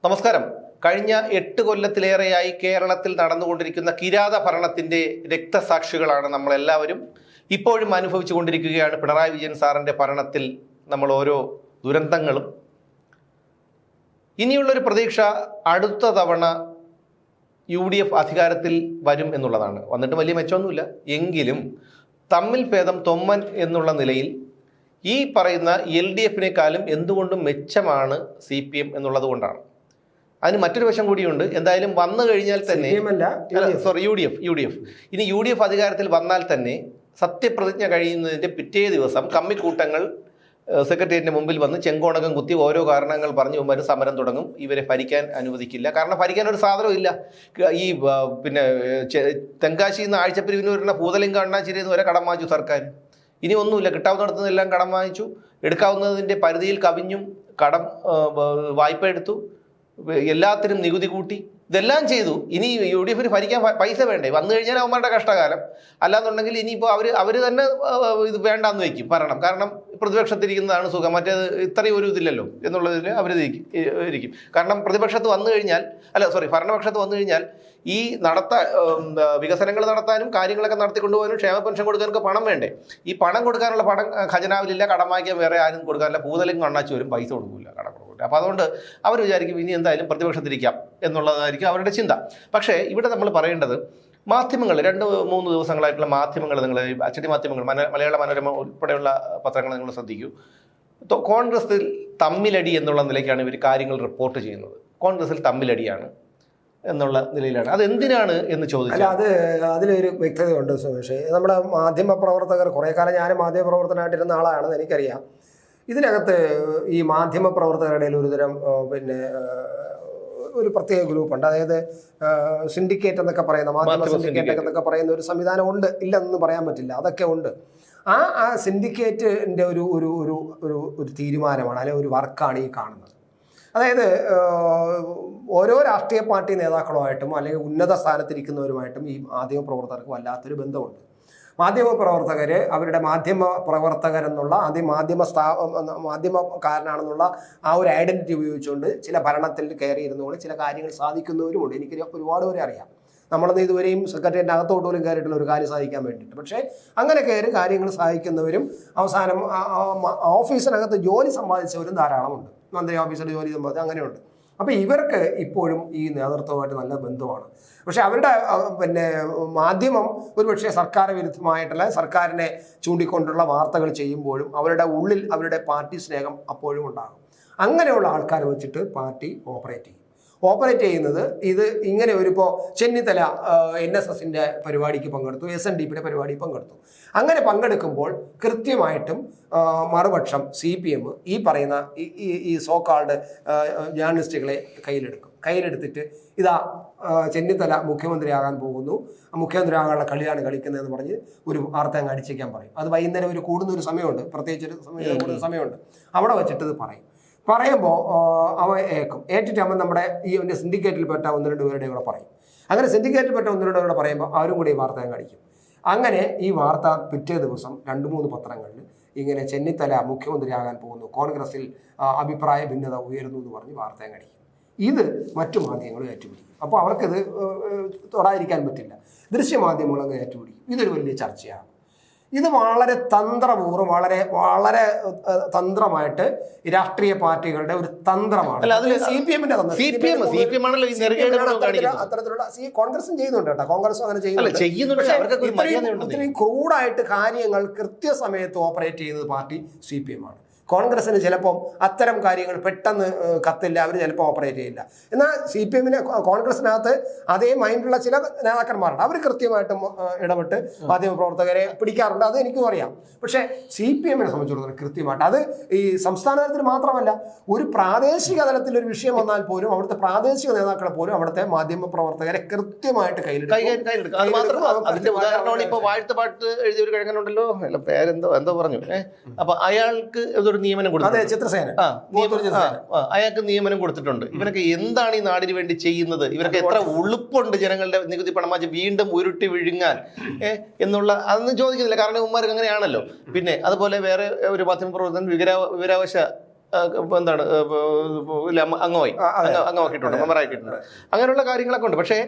നമസ്കാരം. കഴിഞ്ഞ 8 കൊല്ലത്തിലേറെയായി കേരളത്തിൽ നടന്നുകൊണ്ടിരിക്കുന്ന കിരാത ഭരണത്തിന്റെ രക്തസാക്ഷികളാണ് നമ്മളെല്ലാവരും. ഇപ്പോഴും അനുഭവിച്ചു കൊണ്ടിരിക്കുകയാണ് പിണറായി വിജയൻ സാറിന്റെ ഭരണത്തിൽ നമ്മൾ ഓരോ ദുരന്തങ്ങളും. ഇനിയുള്ളൊരു പ്രതീക്ഷ അടുത്ത തവണ UDF അധികാരത്തിൽ വരും എന്നുള്ളതാണ്. വന്നിട്ട് വലിയ മെച്ചമൊന്നുമില്ല. എങ്കിലും തമ്മിൽ ഭേദം തൊമ്മൻ എന്നുള്ള നിലയിൽ ഈ പറയുന്ന LDFിനേക്കാളും എന്തുകൊണ്ടും മെച്ചമാണ് CPM എന്നുള്ളത് കൊണ്ടാണ്. അതിന് മറ്റൊരു വശം കൂടിയുണ്ട്. എന്തായാലും വന്നു കഴിഞ്ഞാൽ തന്നെ UDF ഇനി UDF അധികാരത്തിൽ വന്നാൽ തന്നെ സത്യപ്രതിജ്ഞ കഴിയുന്നതിൻ്റെ പിറ്റേ ദിവസം കമ്മിക്കൂട്ടങ്ങൾ സെക്രട്ടേറിയറ്റിന് മുമ്പിൽ വന്ന് ചെങ്കോണകം കുത്തി ഓരോ കാരണങ്ങൾ പറഞ്ഞ് ഇവന്മാർ സമരം തുടങ്ങും. ഇവരെ ഭരിക്കാൻ അനുവദിക്കില്ല. കാരണം ഭരിക്കാൻ ഒരു സാധനവും ഇല്ല. ഈ പിന്നെ തെങ്കാശിയിൽ നിന്ന് ആഴ്ചപ്പിരിവിന് വരുന്ന ഭൂതലിംഗ അണ്ണാച്ചിരിയിൽ നിന്ന് വരെ കടം വാങ്ങിച്ചു സർക്കാർ. ഇനി ഒന്നുമില്ല. കിട്ടാവുന്നിടത്തുനിന്നെല്ലാം കടം വാങ്ങിച്ചു. എടുക്കാവുന്നതിൻ്റെ പരിധിയിൽ കവിഞ്ഞും കടം വായ്പ എടുത്തു. എല്ലാത്തിനും നികുതി കൂട്ടി. ഇതെല്ലാം ചെയ്തു. ഇനി UDFിന് ഭരിക്കാൻ പൈസ വേണ്ടേ? വന്നു കഴിഞ്ഞാൽ അവന്മാരുടെ കഷ്ടകാലം. അല്ലാന്നുണ്ടെങ്കിൽ ഇനിയിപ്പോൾ അവർ തന്നെ ഇത് വേണ്ടാന്ന് വയ്ക്കും ഭരണം. കാരണം പ്രതിപക്ഷത്തിരിക്കുന്നതാണ് സുഖം. മറ്റേത് ഇത്രയും ഒരു ഇതില്ലല്ലോ എന്നുള്ളതിൽ അവർ ഇരിക്കും. കാരണം പ്രതിപക്ഷത്ത് വന്നു കഴിഞ്ഞാൽ ഭരണപക്ഷത്ത് വന്നു കഴിഞ്ഞാൽ ഈ വികസനങ്ങൾ നടത്താനും കാര്യങ്ങളൊക്കെ നടത്തിക്കൊണ്ടുപോകാനും ക്ഷേമ പെൻഷൻ കൊടുക്കാനൊക്കെ പണം വേണ്ടേ? ഈ പണം കൊടുക്കാനുള്ള പണം ഖജനാവിലില്ല. കടം വാങ്ങിക്കാൻ വേറെ ആരും കൊടുക്കാനില്ല. ഭൂതലിംഗം അണ്ണാച്ചു വരും, പൈസ കൊടുക്കില്ല, കടം കൊടുക്കില്ല. അപ്പോൾ അതുകൊണ്ട് അവർ വിചാരിക്കും ഇനി എന്തായാലും പ്രതിപക്ഷത്തിരിക്കാം എന്നുള്ളതായിരിക്കും അവരുടെ ചിന്ത. പക്ഷേ ഇവിടെ നമ്മൾ പറയേണ്ടത് മാധ്യമങ്ങൾ 2-3 ദിവസങ്ങളായിട്ടുള്ള മാധ്യമങ്ങൾ, നിങ്ങൾ അച്ചടി മാധ്യമങ്ങൾ, മലയാള മനോരമ ഉൾപ്പെടെയുള്ള പത്രങ്ങൾ നിങ്ങൾ ശ്രദ്ധിക്കൂ. കോൺഗ്രസിൽ തമ്മിലടി എന്നുള്ള നിലയ്ക്കാണ് ഇവർ കാര്യങ്ങൾ റിപ്പോർട്ട് ചെയ്യുന്നത്. കോൺഗ്രസിൽ തമ്മിലടിയാണ് എന്നുള്ള നിലയിലാണ്. അതെന്തിനാണ് എന്ന് ചോദിച്ചാൽ അതിലൊരു വ്യക്തതയുണ്ട് സുമേഷ്. നമ്മുടെ മാധ്യമ പ്രവർത്തകർ, കുറേ കാലം ഞാൻ മാധ്യമ പ്രവർത്തനമായിട്ടിരുന്ന ആളാണെന്ന് എനിക്കറിയാം. ഇതിനകത്ത് ഈ മാധ്യമ പ്രവർത്തകരുടെ ഒരുതരം ഒരു പ്രത്യേക ഗ്രൂപ്പുണ്ട്. അതായത് സിൻഡിക്കേറ്റ് എന്നൊക്കെ പറയുന്ന മാധ്യമ സിൻഡിക്കേറ്റ് എന്നൊക്കെ പറയുന്ന ഒരു സംവിധാനം ഉണ്ട്. ഇല്ലെന്ന് പറയാൻ പറ്റില്ല, അതൊക്കെ ഉണ്ട്. ആ സിൻഡിക്കേറ്റിൻ്റെ ഒരു തീരുമാനമാണ്, അല്ലെങ്കിൽ ഒരു വർക്കാണ് ഈ കാണുന്നത്. അതായത് ഓരോ രാഷ്ട്രീയ പാർട്ടി നേതാക്കളുമായിട്ടും അല്ലെങ്കിൽ ഉന്നത സ്ഥാനത്തിരിക്കുന്നവരുമായിട്ടും ഈ മാധ്യമ പ്രവർത്തകർക്ക് വല്ലാത്തൊരു ബന്ധമുണ്ട്. മാധ്യമ പ്രവർത്തകർ അവരുടെ മാധ്യമപ്രവർത്തകരെന്നുള്ള മാധ്യമക്കാരനാണെന്നുള്ള ആ ഒരു ഐഡന്റിറ്റി ഉപയോഗിച്ചുകൊണ്ട് ചില ഭരണത്തിൽ കയറിയിരുന്നുകൊണ്ട് ചില കാര്യങ്ങൾ സാധിക്കുന്നവരുമുണ്ട്. എനിക്ക് ഒരുപാട് പേരെ അറിയാം. നമ്മളൊന്നും ഇതുവരെയും സെക്രട്ടേറിയറ്റിൻ്റെ അകത്തോട്ട് പോലും കയറിയിട്ടുള്ള ഒരു കാര്യം സാധിക്കാൻ വേണ്ടിയിട്ട്. പക്ഷേ അങ്ങനെ കയറി കാര്യങ്ങൾ സാധിക്കുന്നവരും അവസാനം ഓഫീസിനകത്ത് ജോലി സമ്പാദിച്ചവരും ധാരാളമുണ്ട്. മന്ത്രി ഓഫീസിൽ ജോലി സമ്പാദിച്ച അങ്ങനെയുണ്ട്. അപ്പോൾ ഇവർക്ക് ഇപ്പോഴും ഈ നേതൃത്വമായിട്ട് നല്ല ബന്ധമാണ്. പക്ഷെ അവരുടെ മാധ്യമം ഒരുപക്ഷെ സർക്കാർ വിരുദ്ധമായിട്ടുള്ള, സർക്കാരിനെ ചൂണ്ടിക്കൊണ്ടുള്ള വാർത്തകൾ ചെയ്യുമ്പോഴും അവരുടെ ഉള്ളിൽ അവരുടെ പാർട്ടി സ്നേഹം അപ്പോഴും ഉണ്ടാകും. അങ്ങനെയുള്ള ആൾക്കാരെ വെച്ചിട്ട് പാർട്ടി ഓപ്പറേറ്റ് ചെയ്യുന്നത് ഇത് ഇങ്ങനെ ഇപ്പോൾ ചെന്നിത്തല NSSൻ്റെ പരിപാടിക്ക് പങ്കെടുത്തു, SNDPയുടെ പരിപാടിക്ക് പങ്കെടുത്തു. അങ്ങനെ പങ്കെടുക്കുമ്പോൾ കൃത്യമായിട്ടും മറുപക്ഷം CPM ഈ പറയുന്ന ഈ സോക്കാൾഡ് ജേർണലിസ്റ്റുകളെ കയ്യിലെടുത്തിട്ട് ഇതാ ചെന്നിത്തല മുഖ്യമന്ത്രിയാകാൻ പോകുന്നു, മുഖ്യമന്ത്രിയാകാനുള്ള കളിയാണ് കളിക്കുന്നതെന്ന് പറഞ്ഞ് ഒരു വാർത്ത അങ്ങ് അടിച്ചേക്കാൻ പറയും. അത് വൈകുന്നേരം ഒരു കൂടുന്നൊരു സമയമുണ്ട്, പ്രത്യേകിച്ചൊരു സമയമുണ്ട്. അവിടെ വെച്ചിട്ട് ഇത് പറയുമ്പോൾ അവ ഏറ്റിട്ട് അവൻ നമ്മുടെ ഈ സിൻഡിക്കേറ്റിൽപ്പെട്ട 1-2 പേരുടെ കൂടെ പറയും. അങ്ങനെ സിൻഡിക്കേറ്റിൽപ്പെട്ട 1-2 പേരുടെ പറയുമ്പോൾ അവരും കൂടി ഈ വാർത്ത അങ്ങ് അടിക്കും. അങ്ങനെ ഈ വാർത്ത പിറ്റേ ദിവസം 2-3 പത്രങ്ങളിൽ ഇങ്ങനെ ചെന്നിത്തല മുഖ്യമന്ത്രിയാകാൻ പോകുന്നു, കോൺഗ്രസിൽ അഭിപ്രായ ഭിന്നത ഉയരുന്നു എന്ന് പറഞ്ഞ് വാർത്ത അങ്ങ് അടിക്കും. ഇത് മറ്റു മാധ്യമങ്ങളും ഏറ്റുപിടിക്കും. അപ്പോൾ അവർക്കിത് തൊടാതിരിക്കാൻ പറ്റില്ല. ദൃശ്യമാധ്യമങ്ങളൊക്കെ ഏറ്റുപിടിക്കും. ഇതൊരു വലിയ ചർച്ചയാണ്. ഇത് വളരെ തന്ത്രപൂർവ്വം, വളരെ തന്ത്രമായിട്ട് രാഷ്ട്രീയ പാർട്ടികളുടെ ഒരു തന്ത്രമാണ്. CPMന്റെ അത്തരത്തിലുള്ള കോൺഗ്രസും ചെയ്യുന്നുണ്ട് കേട്ടോ. കോൺഗ്രസും അങ്ങനെ ചെയ്യുന്നുണ്ട്. ഇത്രയും ക്രൂഡായിട്ട് കാര്യങ്ങൾ കൃത്യസമയത്ത് ഓപ്പറേറ്റ് ചെയ്യുന്നത് പാർട്ടി CPM ആണ്. കോൺഗ്രസിന് ചിലപ്പം അത്തരം കാര്യങ്ങൾ പെട്ടെന്ന് കത്തില്ല, അവർ ചിലപ്പോൾ ഓപ്പറേറ്റ് ചെയ്യില്ല. എന്നാൽ CPMന് കോൺഗ്രസിനകത്ത് അതേ മൈൻഡുള്ള ചില നേതാക്കന്മാരുണ്ട്. അവർ കൃത്യമായിട്ടും ഇടപെട്ട് മാധ്യമപ്രവർത്തകരെ പിടിക്കാറുണ്ട്. അത് എനിക്കും അറിയാം. പക്ഷേ CPMനെ സംബന്ധിച്ചിടത്തോളം കൃത്യമായിട്ട് അത് ഈ സംസ്ഥാന തലത്തിൽ മാത്രമല്ല, ഒരു പ്രാദേശിക തലത്തിൽ ഒരു വിഷയം വന്നാൽ പോലും അവിടുത്തെ പ്രാദേശിക നേതാക്കളെ പോലും അവിടുത്തെ മാധ്യമപ്രവർത്തകരെ കൃത്യമായിട്ട് കയ്യിലെടുക്കും. വാഴ്ത്തുപാട്ട് എഴുതിയ ഒരു കിഴങ്ങനുണ്ടല്ലോ, പേരെന്തോ പറഞ്ഞു. അപ്പൊ അയാൾക്ക് നിയമനം കൊടുത്തു. അയാൾക്ക് നിയമനം കൊടുത്തിട്ടുണ്ട്. ഇവരൊക്കെ എന്താണ് ഈ നാടിന് വേണ്ടി ചെയ്യുന്നത്? ഇവരൊക്കെ എത്ര ഉളുപ്പുണ്ട് ജനങ്ങളുടെ നികുതി പണം വാങ്ങി വീണ്ടും ഉരുട്ടി വിഴുങ്ങാൻ എന്നുള്ള അതൊന്നും ചോദിക്കുന്നില്ല. കാരണം ഉമ്മാർക്ക് അങ്ങനെയാണല്ലോ. പിന്നെ അതുപോലെ വേറെ ഒരു മാധ്യമപ്രവർത്തകൻ വിവരാവകാശ എന്താണ് അംഗമാക്കിയിട്ടുണ്ട്, മെമ്പറാക്കിയിട്ടുണ്ട്. അങ്ങനെയുള്ള കാര്യങ്ങളൊക്കെ ഉണ്ട്. പക്ഷേ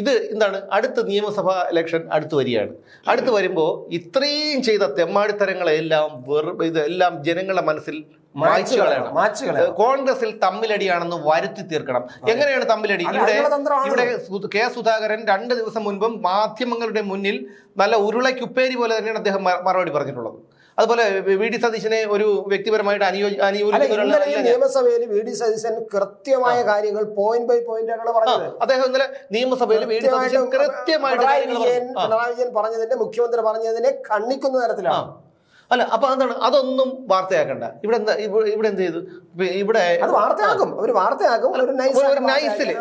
ഇത് എന്താണ്, അടുത്ത നിയമസഭാ ഇലക്ഷൻ അടുത്ത് വരികയാണ്. അടുത്ത് വരുമ്പോൾ ഇത്രയും ചെയ്ത തെമ്മാടിത്തരങ്ങളെല്ലാം ഇതെല്ലാം ജനങ്ങളുടെ മനസ്സിൽ മായ്ച്ചു കളയണം. കോൺഗ്രസിൽ തമ്മിലടിയാണെന്ന് വരുത്തി തീർക്കണം. എങ്ങനെയാണ് തമ്മിലടി? ഇവിടെ കെ സുധാകരൻ 2 ദിവസം മുൻപും മാധ്യമങ്ങളുടെ മുന്നിൽ നല്ല ഉരുളയ്ക്കുപ്പേരി പോലെ തന്നെയാണ് അദ്ദേഹം മറുപടി പറഞ്ഞിട്ടുള്ളത്. അതുപോലെ വി ഡി സതീശനെ ഒരു വ്യക്തിപരമായിട്ട് നിയമസഭയിൽ വി ഡി സതീശൻ കൃത്യമായ കാര്യങ്ങൾ പോയിന്റ് ബൈ പോയിന്റ് ആണ് പറഞ്ഞത്. അദ്ദേഹം ഇന്നലെ നിയമസഭയിൽ വി ഡി സതീശൻ കൃത്യമായിട്ട് പിണറായി വിജയൻ പറഞ്ഞതിന്റെ, മുഖ്യമന്ത്രി പറഞ്ഞതിനെ ഖണ്ഡിക്കുന്ന തരത്തിലാണ്. അല്ല, അപ്പൊ എന്താണ്, അതൊന്നും വാർത്തയാക്കണ്ട. ഇവിടെ എന്ത് ചെയ്തു? ഇവിടെ നൈസില്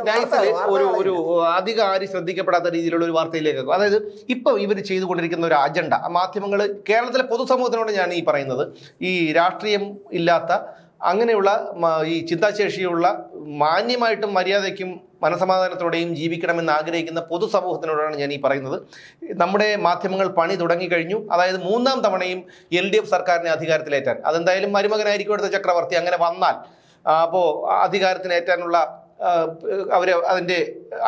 ഒരു അധികം ആരും ശ്രദ്ധിക്കപ്പെടാത്ത രീതിയിലുള്ള ഒരു വാർത്തയിലേക്കാക്കും. അതായത് ഇപ്പൊ ഇവർ ചെയ്തുകൊണ്ടിരിക്കുന്ന ഒരു അജണ്ട മാധ്യമങ്ങൾ, കേരളത്തിലെ പൊതുസമൂഹത്തിനോട് ഞാൻ ഈ പറയുന്നത്, ഈ രാഷ്ട്രീയം ഇല്ലാത്ത അങ്ങനെയുള്ള ഈ ചിന്താശേഷിയുള്ള മാന്യമായിട്ടും മര്യാദയ്ക്കും മനസമാധാനത്തോടെയും ജീവിക്കണമെന്ന് ആഗ്രഹിക്കുന്ന പൊതുസമൂഹത്തിനോടാണ് ഞാൻ ഈ പറയുന്നത്. നമ്മുടെ മാധ്യമങ്ങൾ പണി തുടങ്ങിക്കഴിഞ്ഞു. അതായത് 3ാം തവണയും LDF സർക്കാരിനെ അധികാരത്തിലേറ്റാൻ, അതെന്തായാലും മരുമകനായിരിക്കും അടുത്ത ചക്രവർത്തി, അങ്ങനെ വന്നാൽ അപ്പോൾ അധികാരത്തിനേറ്റാനുള്ള അവര് അതിന്റെ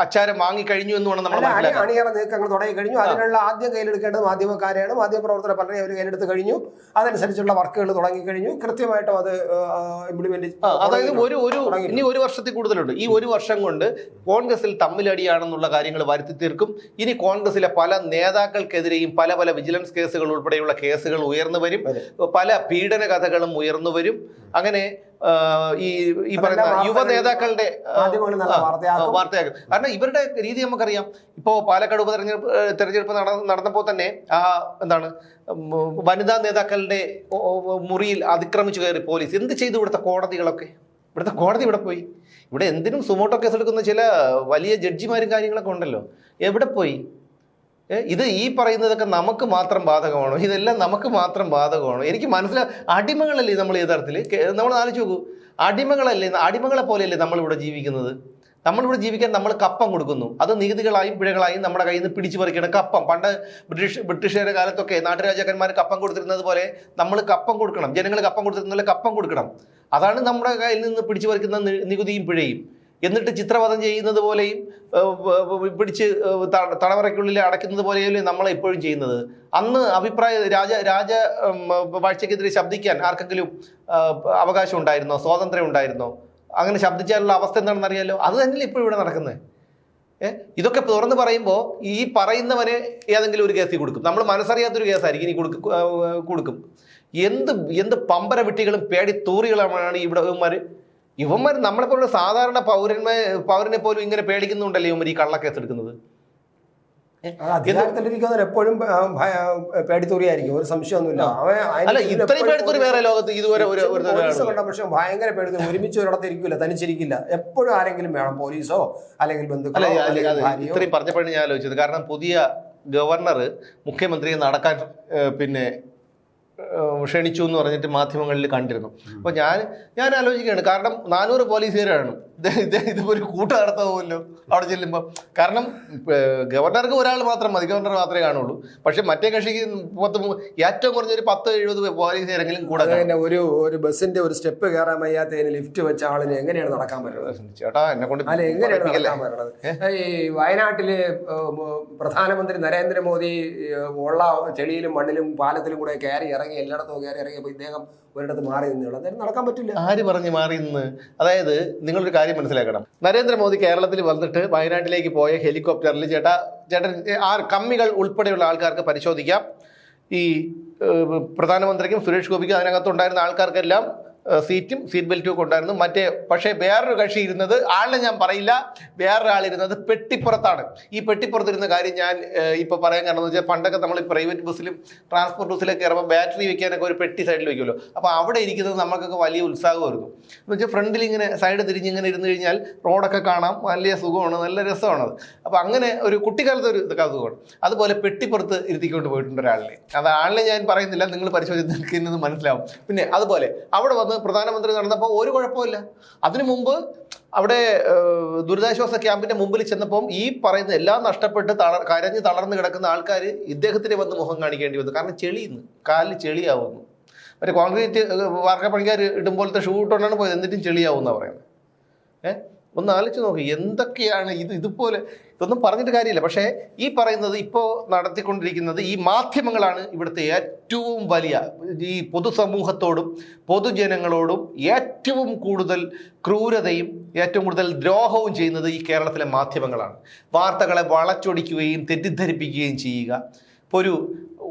അച്ചാരം വാങ്ങിക്കഴിഞ്ഞു എന്ന് വേണം നമ്മൾ മനസ്സിലാക്കാൻ. അണിയറ നീക്കങ്ങൾ തുടങ്ങി കഴിഞ്ഞു. അതിനുള്ള ആദ്യം കയ്യിലെടുക്കേണ്ടത് മാധ്യമക്കാരെയാണ്. മാധ്യമപ്രവർത്തകരെ പലരെയും അവർ കയ്യിലെടുത്ത് കഴിഞ്ഞു. അതനുസരിച്ചുള്ള വർക്കുകൾ തുടങ്ങിക്കഴിഞ്ഞു. കൃത്യമായിട്ടും അത് ഇംപ്ലിമെന്റ്. അതായത് ഇനി ഒരു വർഷത്തിൽ കൂടുതലുണ്ട്. ഈ ഒരു വർഷം കൊണ്ട് കോൺഗ്രസിൽ തമ്മിലടിയാണെന്നുള്ള കാര്യങ്ങൾ വരുത്തി തീർക്കും. ഇനി കോൺഗ്രസിലെ പല നേതാക്കൾക്കെതിരെയും പല വിജിലൻസ് കേസുകൾ ഉൾപ്പെടെയുള്ള കേസുകൾ ഉയർന്നു വരും. പല പീഡന കഥകളും ഉയർന്നു വരും. അങ്ങനെ ഈ പറയുന്ന യുവ നേതാക്കളുടെ വാർത്തയാക്കും. കാരണം ഇവരുടെ രീതി നമുക്കറിയാം. ഇപ്പോൾ പാലക്കാട് തെരഞ്ഞെടുപ്പ് നടന്നപ്പോൾ തന്നെ എന്താണ്, വനിതാ നേതാക്കളുടെ മുറിയിൽ അതിക്രമിച്ചു കയറി പോലീസ്. എന്ത് ചെയ്തു ഇവിടുത്തെ കോടതികളൊക്കെ? ഇവിടുത്തെ കോടതി ഇവിടെ പോയി. ഇവിടെ എന്തിനും സുമോട്ടോ കേസ് എടുക്കുന്ന ചില വലിയ ജഡ്ജിമാരും കാര്യങ്ങളൊക്കെ ഉണ്ടല്ലോ, എവിടെ പോയി? ഇത് ഈ പറയുന്നതൊക്കെ നമുക്ക് മാത്രം ബാധകമാണോ? ഇതെല്ലാം നമുക്ക് മാത്രം ബാധകമാണോ? എനിക്ക് അടിമകളല്ലേ നമ്മൾ യഥാർത്ഥത്തിൽ? നമ്മൾ ആലോചിച്ച് നോക്കൂ, അടിമകളെ പോലെയല്ലേ നമ്മളിവിടെ ജീവിക്കുന്നത്? നമ്മളിവിടെ ജീവിക്കാൻ നമ്മൾ കപ്പം കൊടുക്കുന്നു. അത് നികുതികളായും പിഴകളായും നമ്മുടെ കയ്യിൽ നിന്ന് പിടിച്ചു പറിക്കണം. കപ്പം പണ്ട് ബ്രിട്ടീഷുകാരുടെ കാലത്തൊക്കെ നാട്ടുരാജാക്കന്മാർ കപ്പം കൊടുത്തിരുന്നത് പോലെ നമ്മൾ കപ്പം കൊടുക്കണം. ജനങ്ങൾ കപ്പം കൊടുത്തിരുന്ന കപ്പം കൊടുക്കണം. അതാണ് നമ്മുടെ കയ്യിൽ നിന്ന് പിടിച്ചു പറിക്കുന്ന നികുതിയും പിഴയും. എന്നിട്ട് ചിത്രവധം ചെയ്യുന്നത് പോലെയും പിടിച്ച് തടവറയ്ക്കുള്ളിൽ അടയ്ക്കുന്നത് പോലെയല്ലേ നമ്മളെ ഇപ്പോഴും ചെയ്യുന്നത്. അന്ന് രാജ വാഴ്ചക്കെതിരെ ശബ്ദിക്കാൻ ആർക്കെങ്കിലും അവകാശം ഉണ്ടായിരുന്നോ? സ്വാതന്ത്ര്യം ഉണ്ടായിരുന്നോ? അങ്ങനെ ശബ്ദിച്ചാലുള്ള അവസ്ഥ എന്താണെന്ന് അറിയാലോ. അത് തന്നെയല്ലേ ഇപ്പോൾ ഇവിടെ നടക്കുന്നത്. ഇതൊക്കെ തുറന്ന് പറയുമ്പോൾ ഈ പറയുന്നവനെ ഏതെങ്കിലും ഒരു കേസിൽ കൊടുക്കും. നമ്മൾ മനസ്സറിയാത്തൊരു കേസായിരിക്കും ഇനി കൊടുക്കും. എന്ത് പമ്പര വിട്ടികളും പേടി തൂറികളുമാണ് ഇവന്മാർ നമ്മളെപ്പോലുള്ള സാധാരണ പൗരനെ പോലും ഇങ്ങനെ പേടിക്കുന്നുണ്ടല്ലോ ഇവന്മാർ ഈ കള്ളക്കേസ് എടുക്കുന്നത്. അധികാരത്തിലിരിക്കുന്നവർ എപ്പോഴും പേടിത്തൂറിയായിരിക്കും, ഒരു സംശയമൊന്നുമില്ല. അല്ല, ഇത്രയും പേടിത്തൂറി വേറെ ലോകത്ത് ഇതുവരെ പക്ഷെ ഭയങ്കര പേടിത്തൂറി. ഒരുമിച്ച് ഒരിടത്ത് ഇരിക്കില്ല, തനിച്ചിരിക്കില്ല. എപ്പോഴും ആരെങ്കിലും വേണം, പോലീസോ അല്ലെങ്കിൽ ബന്ധുക്കളോ. ഇത്രയും പറഞ്ഞപ്പോഴാണ് ഞാൻ ആലോചിച്ചത്. കാരണം പുതിയ ഗവർണർ മുഖ്യമന്ത്രിയെ നടക്കാൻ ക്ഷണിച്ചു എന്ന് പറഞ്ഞിട്ട് മാധ്യമങ്ങളിൽ കണ്ടിരുന്നു. അപ്പോൾ ഞാൻ ആലോചിക്കുകയാണ്, കാരണം 400 പോലീസുകാരാണ്. ഇതൊരു കൂട്ടം നടത്താവുമല്ലോ അവിടെ ചെല്ലുമ്പോൾ. കാരണം ഗവർണർക്ക് ഒരാൾ മാത്രം മതി, ഗവർണർ മാത്രമേ കാണുള്ളൂ. പക്ഷെ മറ്റേ കക്ഷിക്ക് ഏറ്റവും കുറഞ്ഞൊരു 10-70 പോലീസുകാരെങ്കിലും കൂടെ. ഒരു ബസ്സിന്റെ ഒരു സ്റ്റെപ്പ് കയറാൻ വയ്യാത്തതിന് ലിഫ്റ്റ് വെച്ച ആളിന് എങ്ങനെയാണ് നടക്കാൻ പറ്റുന്നത്? ചേട്ടാ, എന്നെ കൊണ്ട് ഈ വയനാട്ടില് പ്രധാനമന്ത്രി നരേന്ദ്രമോദി ഉള്ള ചെളിയിലും മണ്ണിലും പാലത്തിലും കൂടെ കയറി ഇറങ്ങി, എല്ലായിടത്തും കയറി ഇറങ്ങിയപ്പോൾ ഇദ്ദേഹം ഒരിടത്ത് മാറി നിന്നുള്ളൂ. അതായത് നടക്കാൻ പറ്റില്ല. ആര് പറഞ്ഞ് മാറി നിന്ന്? അതായത് നിങ്ങളൊരു കാര്യം മനസ്സിലാക്കണം. നരേന്ദ്രമോദി കേരളത്തിൽ വന്നിട്ട് വയനാട്ടിലേക്ക് പോയ ഹെലികോപ്റ്ററിൽ ചേട്ടൻ കമ്മികൾ ഉൾപ്പെടെയുള്ള ആൾക്കാർക്ക് പരിശോധിക്കാം. ഈ പ്രധാനമന്ത്രിക്കും സുരേഷ് ഗോപിക്കും അതിനകത്തുണ്ടായിരുന്ന ആൾക്കാർക്കെല്ലാം സീറ്റ് ബെൽറ്റും ഒക്കെ ഉണ്ടായിരുന്നു. പക്ഷേ വേറൊരു കക്ഷി ഇരുന്നത്, ആളിനെ ഞാൻ പറയില്ല, വേറൊരാളിരുന്നത് പെട്ടിപ്പുറത്താണ്. ഈ പെട്ടിപ്പുറത്തിരുന്ന കാര്യം ഞാൻ ഇപ്പോൾ പറയാൻ കാരണം എന്ന് വെച്ചാൽ, പണ്ടൊക്കെ നമ്മൾ പ്രൈവറ്റ് ബസ്സിലും ട്രാൻസ്പോർട്ട് ബസ്സിലൊക്കെ കയറുമ്പോൾ ബാറ്ററി വെക്കാനൊക്കെ ഒരു പെട്ടി സൈഡിൽ വെക്കുമല്ലോ. അപ്പോൾ അവിടെ ഇരിക്കുന്നത് നമുക്കൊക്കെ വലിയ ഉത്സാഹമായിരുന്നു. എന്ന് വെച്ചാൽ ഫ്രണ്ടിൽ ഇങ്ങനെ സൈഡ് തിരിഞ്ഞിങ്ങനെ ഇരുന്ന് കഴിഞ്ഞാൽ റോഡൊക്കെ കാണാം, വലിയ സുഖമാണ്, നല്ല രസമാണത്. അപ്പോൾ അങ്ങനെ ഒരു കുട്ടിക്കാലത്ത് ഒരു സുഖമാണ്. അതുപോലെ പെട്ടിപ്പുറത്ത് ഇരുത്തിക്കൊണ്ട് പോയിട്ടുണ്ട് ഒരാളിനെ. അത് ആളിനെ ഞാൻ പറയുന്നില്ല, നിങ്ങൾ പരിശോധിച്ച് നിൽക്കുന്നത് മനസ്സിലാവും. പിന്നെ അതുപോലെ അവിടെ വന്ന് പ്രധാനമന്ത്രി നടന്നപ്പോൾ ഒരു കുഴപ്പമില്ല. അതിനു മുമ്പ് അവിടെ ദുരിതാശ്വാസ ക്യാമ്പിന്റെ മുമ്പിൽ ചെന്നപ്പം ഈ പറയുന്ന എല്ലാം നഷ്ടപ്പെട്ട് കരഞ്ഞ് തളർന്ന് കിടക്കുന്ന ആൾക്കാർ ഇദ്ദേഹത്തിന് വന്ന് മുഖം കാണിക്കേണ്ടി വന്നു. കാരണം കാലിൽ ചെളിയാവുന്നു. മറ്റേ കോൺക്രീറ്റ് വാർക്കപ്പണിക്കാർ ഇടുമ്പോഴത്തെ ഷൂ ഇട്ടുകൊണ്ടാണ് പോയത്, എന്നിട്ടും ചെളിയാവും എന്നാണ് പറയുന്നത്. ഒന്ന് ആലോചിച്ച് നോക്കി എന്തൊക്കെയാണ് ഇതുപോലെ. ഇതൊന്നും പറഞ്ഞിട്ട് കാര്യമില്ല. പക്ഷേ ഈ പറയുന്നത് ഇപ്പോൾ നടത്തിക്കൊണ്ടിരിക്കുന്നത് ഈ മാധ്യമങ്ങളാണ് ഇവിടുത്തെ ഏറ്റവും വലിയ, ഈ പൊതുസമൂഹത്തോടും പൊതുജനങ്ങളോടും ഏറ്റവും കൂടുതൽ ക്രൂരതയും ഏറ്റവും കൂടുതൽ ദ്രോഹവും ചെയ്യുന്നത് ഈ കേരളത്തിലെ മാധ്യമങ്ങളാണ്. വാർത്തകളെ വളച്ചൊടിക്കുകയും തെറ്റിദ്ധരിപ്പിക്കുകയും ചെയ്യുക. ഇപ്പോൾ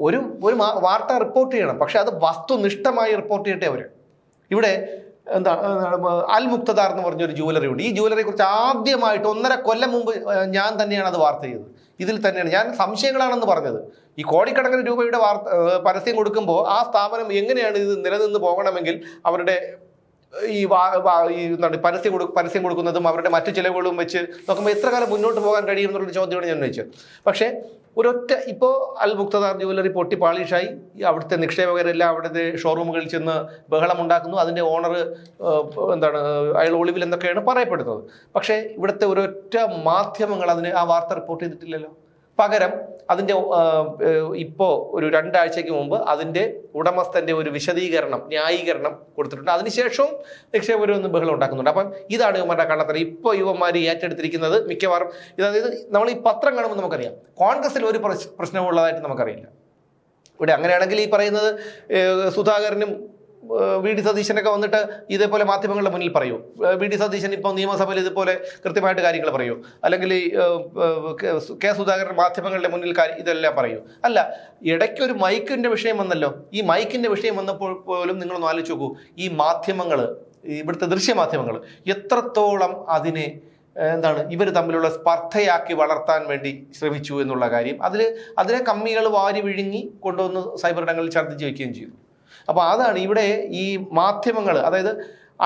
ഒരു വാർത്ത റിപ്പോർട്ട് ചെയ്യണം, പക്ഷെ അത് വസ്തുനിഷ്ഠമായി റിപ്പോർട്ട് ചെയ്യട്ടെ അവർ. ഇവിടെ അൽ മുക്തദാർ എന്ന് പറഞ്ഞൊരു ജുവലറി ഉണ്ട്. ഈ ജുവലറിയെ കുറിച്ച് ആദ്യമായിട്ട് 1.5 കൊല്ലം മുമ്പ് ഞാൻ തന്നെയാണ് അത് വാർത്ത ചെയ്തത്. ഇതിൽ തന്നെയാണ് ഞാൻ സംശയങ്ങളാണെന്ന് പറഞ്ഞത്. ഈ കോടിക്കണക്കിന് രൂപയുടെ പരസ്യം കൊടുക്കുമ്പോൾ ആ സ്ഥാപനം എങ്ങനെയാണ് ഇത് നിലനിന്ന് പോകണമെങ്കിൽ അവരുടെ ഈ പരസ്യം കൊടുക്കുന്നതും അവരുടെ മറ്റു ചിലവുകളും വെച്ച് നോക്കുമ്പോൾ എത്ര കാലം മുന്നോട്ട് പോകാൻ കഴിയും എന്നുള്ളൊരു ചോദ്യമാണ് ഞാൻ ചോദിച്ചത്. പക്ഷേ ഇപ്പോൾ അൽ മുക്തദാർ ജുവലറി പൊട്ടി പാളിഷായി. അവിടുത്തെ നിക്ഷേപകരെല്ലാം അവിടുത്തെ ഷോറൂമുകളിൽ ചെന്ന് ബഹളമുണ്ടാക്കുന്നു. അതിൻ്റെ ഓണർ അയാൾ ഒളിവിൽ എന്തൊക്കെയാണ് പറയപ്പെടുന്നത്. പക്ഷേ ഇവിടുത്തെ ഒരൊറ്റ മാധ്യമങ്ങൾ ആ വാർത്ത റിപ്പോർട്ട് ചെയ്തിട്ടില്ലല്ലോ. പകരം അതിൻ്റെ ഇപ്പോൾ ഒരു 2 ആഴ്ചയ്ക്ക് മുമ്പ് അതിൻ്റെ ഉടമസ്ഥൻ്റെ ഒരു ന്യായീകരണം കൊടുത്തിട്ടുണ്ട്. അതിനുശേഷവും നിക്ഷേപകർ ഒന്ന് ബഹളം ഉണ്ടാക്കുന്നുണ്ട്. അപ്പം ഇതാണ് ഇവന്മാരുടെ കള്ളത്തരം. ഇപ്പോൾ യുവന്മാർ ഏറ്റെടുത്തിരിക്കുന്നത് മിക്കവാറും അതായത് നമ്മൾ ഈ പത്രം കാണുമ്പോൾ നമുക്കറിയാം കോൺഗ്രസിൽ ഒരു പ്രശ്നമുള്ളതായിട്ട് നമുക്കറിയില്ല. ഇവിടെ അങ്ങനെയാണെങ്കിൽ ഈ പറയുന്നത് സുധാകരനും വി.ഡി. സതീശനൊക്കെ വന്നിട്ട് ഇതേപോലെ മാധ്യമങ്ങളുടെ മുന്നിൽ പറയൂ. വി.ഡി. സതീശൻ ഇപ്പോൾ നിയമസഭയിൽ ഇതുപോലെ കൃത്യമായിട്ട് കാര്യങ്ങൾ പറയൂ. അല്ലെങ്കിൽ കെ. സുധാകരൻ മാധ്യമങ്ങളുടെ മുന്നിൽ ഇതെല്ലാം പറയൂ. അല്ല, ഇടയ്ക്കൊരു മൈക്കിൻ്റെ വിഷയം വന്നല്ലോ. ഈ മൈക്കിൻ്റെ വിഷയം വന്നപ്പോൾ പോലും നിങ്ങളൊന്ന് ആലോചിച്ച് നോക്കൂ. ഈ മാധ്യമങ്ങൾ, ഇവിടുത്തെ ദൃശ്യമാധ്യമങ്ങൾ എത്രത്തോളം അതിനെ ഇവർ തമ്മിലുള്ള സ്പർദ്ധയാക്കി വളർത്താൻ വേണ്ടി ശ്രമിച്ചു എന്നുള്ള കാര്യം അതിനെ കമ്മികൾ വാരി വിഴുങ്ങി കൊണ്ടുവന്ന് സൈബർ ഇടങ്ങളിൽ ഛർദ്ദിച്ച് വയ്ക്കുകയും ചെയ്തു. അപ്പോൾ അതാണ് ഇവിടെ ഈ മാധ്യമങ്ങൾ, അതായത്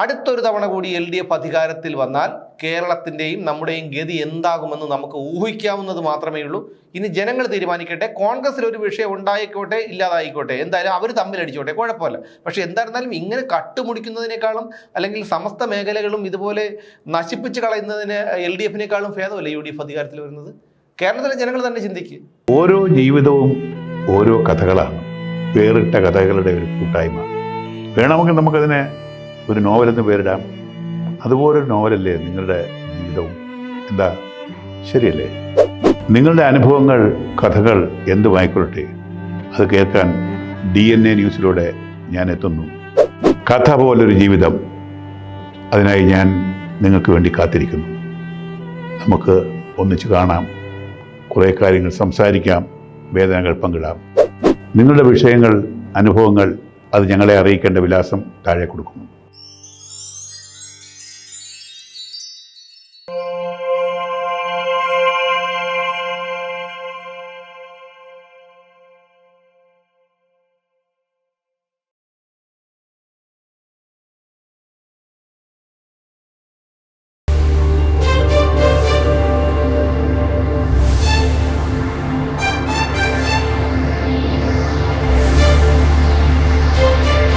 അടുത്തൊരു തവണ കൂടി LDF അധികാരത്തിൽ വന്നാൽ കേരളത്തിൻ്റെയും നമ്മുടെയും ഗതി എന്താകുമെന്ന് നമുക്ക് ഊഹിക്കാവുന്നത് മാത്രമേ ഉള്ളൂ. ഇനി ജനങ്ങൾ തീരുമാനിക്കട്ടെ. കോൺഗ്രസിൽ ഒരു വിഷയം ഉണ്ടായിക്കോട്ടെ, ഇല്ലാതായിക്കോട്ടെ, എന്തായാലും അവർ തമ്മിലടിച്ചോട്ടെ, കുഴപ്പമില്ല. പക്ഷെ എന്തായിരുന്നാലും ഇങ്ങനെ കട്ടുമുടിക്കുന്നതിനേക്കാളും അല്ലെങ്കിൽ സമസ്ത മേഖലകളും ഇതുപോലെ നശിപ്പിച്ച് കളയുന്നതിന് LDFിനേക്കാളും ഭേദമല്ലേ UDF അധികാരത്തിൽ വരുന്നത്? കേരളത്തിലെ ജനങ്ങൾ തന്നെ ചിന്തിക്കുക. ഓരോ ജീവിതവും ഓരോ കഥകളാണ്, വേറിട്ട കഥകളുടെ ഒരു കൂട്ടായ്മ. വേണമെങ്കിൽ നമുക്കതിനെ ഒരു നോവലെന്ന് പേരിടാം. അതുപോലൊരു നോവലല്ലേ നിങ്ങളുടെ ജീവിതവും? എന്താ, ശരിയല്ലേ? നിങ്ങളുടെ അനുഭവങ്ങൾ, കഥകൾ എന്തുമായിക്കൊള്ളട്ടെ, അത് കേൾക്കാൻ DNA ന്യൂസിലൂടെ ഞാൻ എത്തുന്നു. കഥ പോലൊരു ജീവിതം, അതിനായി ഞാൻ നിങ്ങൾക്ക് വേണ്ടി കാത്തിരിക്കുന്നു. നമുക്ക് ഒന്നിച്ച് കാണാം, കുറേ കാര്യങ്ങൾ സംസാരിക്കാം, വേദനകൾ പങ്കിടാം. നിങ്ങളുടെ വിഷയങ്ങൾ, അനുഭവങ്ങൾ അത് ഞങ്ങളെ അറിയിക്കേണ്ട വിലാസം താഴെ കൊടുക്കുന്നു.